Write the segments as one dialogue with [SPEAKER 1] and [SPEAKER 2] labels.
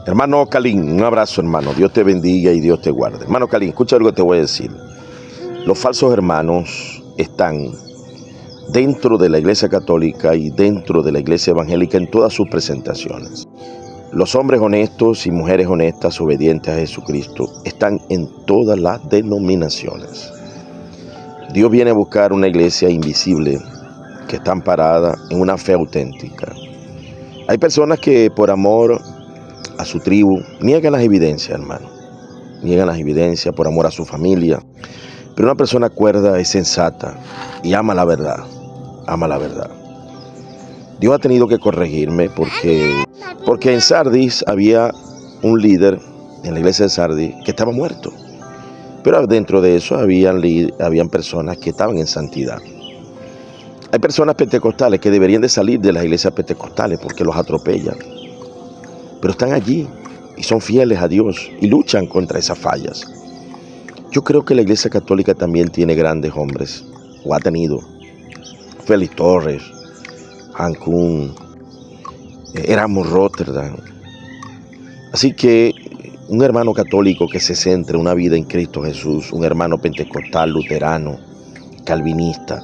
[SPEAKER 1] Hermano Calín, un abrazo, hermano. Dios te bendiga y Dios te guarde. Hermano Calín, escucha lo que te voy a decir. Los falsos hermanos están dentro de la Iglesia Católica y dentro de la Iglesia Evangélica en todas sus presentaciones. Los hombres honestos y mujeres honestas, obedientes a Jesucristo, están en todas las denominaciones. Dios viene a buscar una iglesia invisible que está amparada en una fe auténtica. Hay personas que por amor a su tribu niegan las evidencias, hermano. Niegan las evidencias por amor a su familia. Pero una persona cuerda es sensata y ama la verdad. Ama la verdad. Dios ha tenido que corregirme porque en Sardis había un líder en la iglesia de Sardis que estaba muerto. Pero dentro de eso habían personas que estaban en santidad. Hay personas pentecostales que deberían de salir de las iglesias pentecostales porque los atropellan. Pero están allí y son fieles a Dios y luchan contra esas fallas. Yo creo que la Iglesia Católica también tiene grandes hombres, o ha tenido. Félix Torres, Hankun, Erasmo Rotterdam. Así que un hermano católico que se centre en una vida en Cristo Jesús, un hermano pentecostal, luterano, calvinista,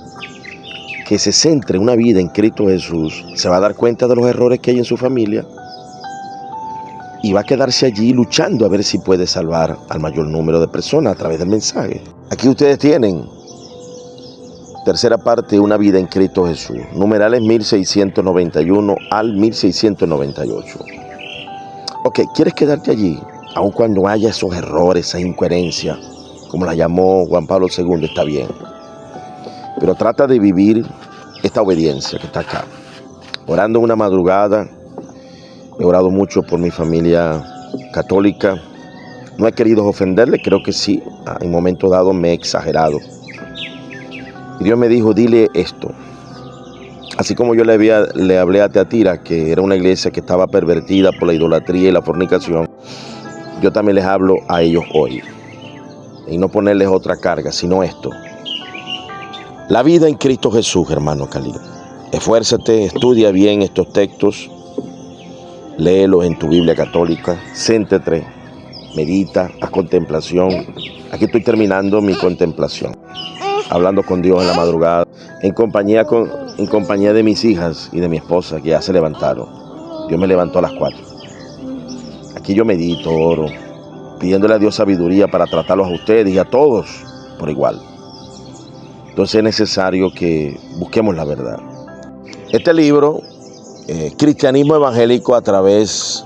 [SPEAKER 1] que se centre en una vida en Cristo Jesús, se va a dar cuenta de los errores que hay en su familia y va a quedarse allí luchando a ver si puede salvar al mayor número de personas a través del mensaje. Aquí ustedes tienen tercera parte, una vida en Cristo Jesús. Numerales 1691 al 1698. Ok, ¿quieres quedarte allí? Aun cuando haya esos errores, esa incoherencia, como la llamó Juan Pablo II, está bien. Pero trata de vivir esta obediencia que está acá. Orando una madrugada, he orado mucho por mi familia católica. No he querido ofenderle, creo que sí. En momento dado me he exagerado. Y Dios me dijo, dile esto. Así como yo le hablé a Teatira, que era una iglesia que estaba pervertida por la idolatría y la fornicación, yo también les hablo a ellos hoy. Y no ponerles otra carga, sino esto. La vida en Cristo Jesús, hermano Calín. Esfuérzate, estudia bien estos textos. Léelos en tu Biblia católica, céntrate, medita, haz contemplación. Aquí estoy terminando mi contemplación, hablando con Dios en la madrugada, en compañía de mis hijas y de mi esposa, que ya se levantaron. Dios me levantó a las 4. Aquí yo medito, oro, pidiéndole a Dios sabiduría para tratarlos a ustedes y a todos por igual. Entonces es necesario que busquemos la verdad. Este libro, Cristianismo Evangélico a través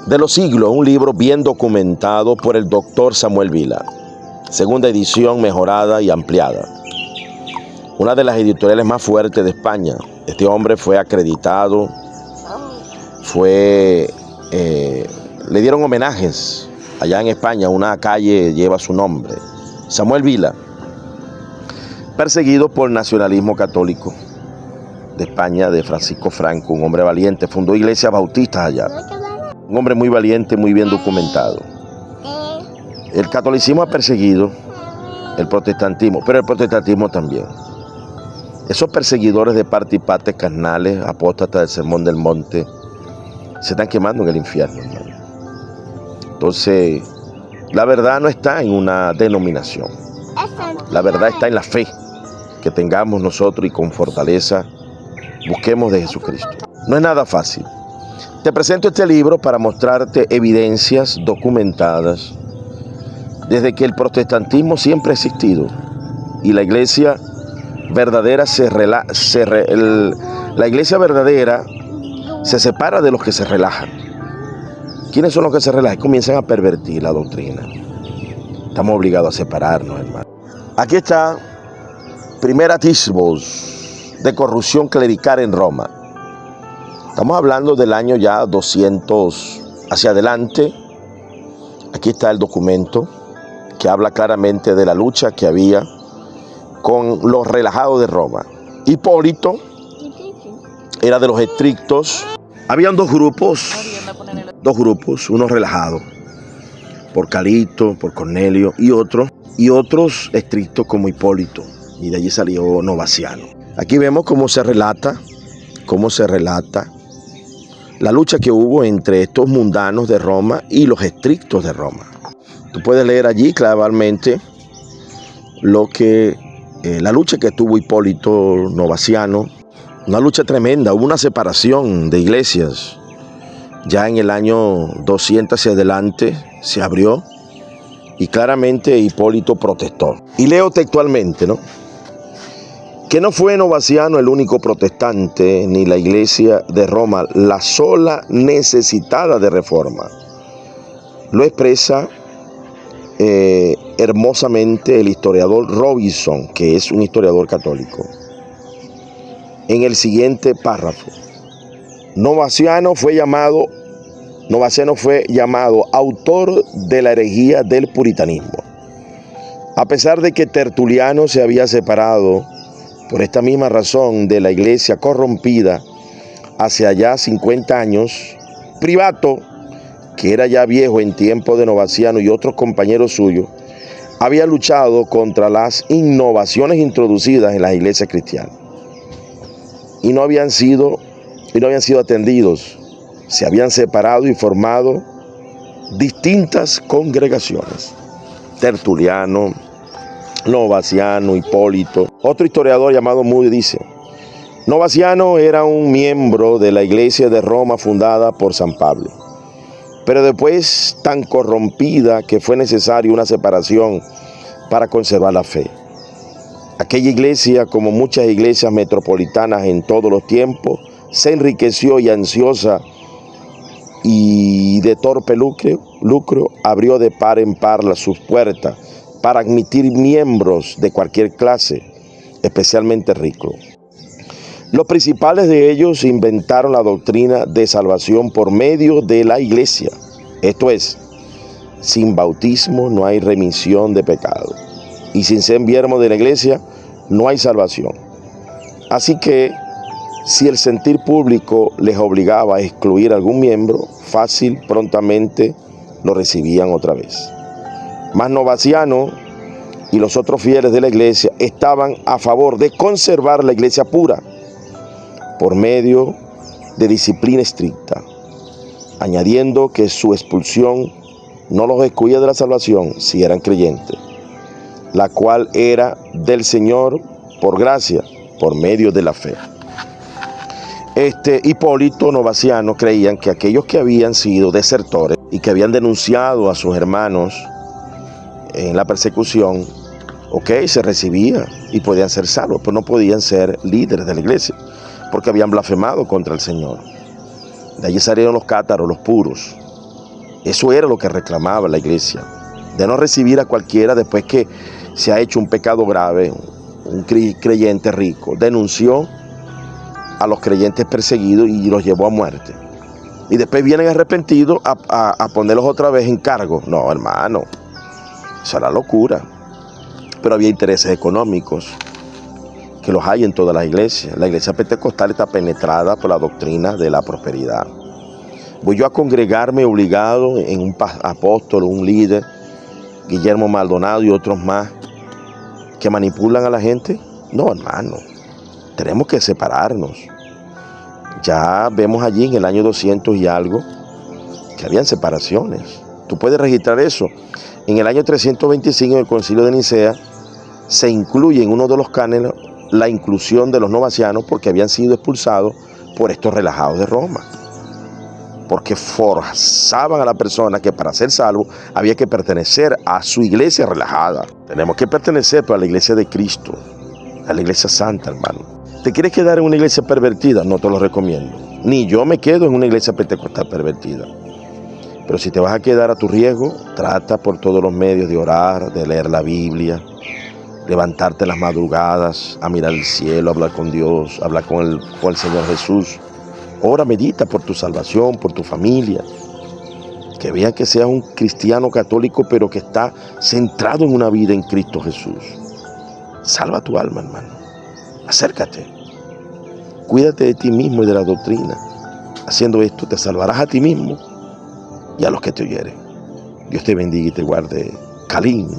[SPEAKER 1] de los siglos, un libro bien documentado por el doctor Samuel Vila, segunda edición mejorada y ampliada. Una de las editoriales más fuertes de España. Este hombre fue acreditado, le dieron homenajes allá en España, una calle lleva su nombre, Samuel Vila, perseguido por el nacionalismo católico de España, de Francisco Franco, un hombre valiente, fundó iglesias bautistas allá, un hombre muy valiente, muy bien documentado. El catolicismo ha perseguido el protestantismo, pero el protestantismo también. Esos perseguidores de parte y parte, carnales, apóstatas del Sermón del Monte, se están quemando en el infierno, hermano. Entonces, la verdad no está en una denominación. La verdad está en la fe que tengamos nosotros y con fortaleza busquemos de Jesucristo. No es nada fácil. Te presento este libro para mostrarte evidencias documentadas desde que el protestantismo siempre ha existido y la iglesia verdadera la iglesia verdadera se separa de los que se relajan. ¿Quiénes son los que se relajan? Comienzan a pervertir la doctrina. Estamos obligados a separarnos, hermano. Aquí está, primer atisbos de corrupción clerical en Roma. Estamos hablando del año ya 200 hacia adelante. Aquí está el documento que habla claramente de la lucha que había con los relajados de Roma. Hipólito era de los estrictos. Habían dos grupos, unos relajados, por Calixto, por Cornelio y otros estrictos como Hipólito. Y de allí salió Novaciano. Aquí vemos cómo se relata la lucha que hubo entre estos mundanos de Roma y los estrictos de Roma. Tú puedes leer allí claramente la lucha que tuvo Hipólito Novaciano, una lucha tremenda. Hubo una separación de iglesias. Ya en el año 200 hacia adelante se abrió y claramente Hipólito protestó. Y leo textualmente, ¿no?, que no fue Novaciano el único protestante, ni la iglesia de Roma la sola necesitada de reforma. Lo expresa hermosamente el historiador Robinson, que es un historiador católico, en el siguiente párrafo. Novaciano fue llamado autor de la herejía del puritanismo. A pesar de que Tertuliano se había separado por esta misma razón de la iglesia corrompida hace allá 50 años, Privato, que era ya viejo en tiempo de Novaciano, y otros compañeros suyos, había luchado contra las innovaciones introducidas en las iglesias cristianas y no habían sido atendidos. Se habían separado y formado distintas congregaciones. Tertuliano, Novaciano, Hipólito. Otro historiador llamado Moody dice: Novaciano era un miembro de la iglesia de Roma fundada por San Pablo, pero después tan corrompida que fue necesaria una separación para conservar la fe. Aquella iglesia, como muchas iglesias metropolitanas en todos los tiempos, se enriqueció y ansiosa y de torpe lucro abrió de par en par sus puertas para admitir miembros de cualquier clase, especialmente ricos. Los principales de ellos inventaron la doctrina de salvación por medio de la iglesia. Esto es, sin bautismo no hay remisión de pecado, y sin ser miembro de la iglesia no hay salvación. Así que, si el sentir público les obligaba a excluir a algún miembro, prontamente lo recibían otra vez. Mas Novaciano y los otros fieles de la iglesia estaban a favor de conservar la iglesia pura por medio de disciplina estricta, añadiendo que su expulsión no los excluía de la salvación si eran creyentes, la cual era del Señor por gracia, por medio de la fe. Hipólito Novaciano creían que aquellos que habían sido desertores y que habían denunciado a sus hermanos en la persecución, se recibían y podían ser salvos, pero no podían ser líderes de la iglesia, porque habían blasfemado contra el Señor. De allí salieron los cátaros, los puros. Eso era lo que reclamaba la iglesia, de no recibir a cualquiera después que se ha hecho un pecado grave. Un creyente rico denunció a los creyentes perseguidos y los llevó a muerte. Y después vienen arrepentidos a ponerlos otra vez en cargo. No, hermano, eso era locura. Pero había intereses económicos, que los hay en todas las iglesias. La iglesia pentecostal está penetrada por la doctrina de la prosperidad. Voy yo a congregarme obligado en un apóstol, un líder, Guillermo Maldonado y otros más, que manipulan a la gente. No, hermano, tenemos que separarnos. Ya vemos allí en el año 200 y algo que habían separaciones. Tú puedes registrar eso. En el año 325, en el Concilio de Nicea, se incluye en uno de los cánones la inclusión de los novacianos porque habían sido expulsados por estos relajados de Roma. Porque forzaban a la persona que para ser salvo había que pertenecer a su iglesia relajada. Tenemos que pertenecer a la iglesia de Cristo, a la iglesia santa, hermano. ¿Te quieres quedar en una iglesia pervertida? No te lo recomiendo. Ni yo me quedo en una iglesia pentecostal pervertida. Pero si te vas a quedar a tu riesgo, trata por todos los medios de orar, de leer la Biblia, levantarte en las madrugadas, a mirar el cielo, hablar con Dios, hablar con el Señor Jesús. Ora, medita por tu salvación, por tu familia. Que vean que seas un cristiano católico, pero que está centrado en una vida en Cristo Jesús. Salva tu alma, hermano. Acércate. Cuídate de ti mismo y de la doctrina. Haciendo esto te salvarás a ti mismo y a los que te oyeren. Dios te bendiga y te guarde. Calín.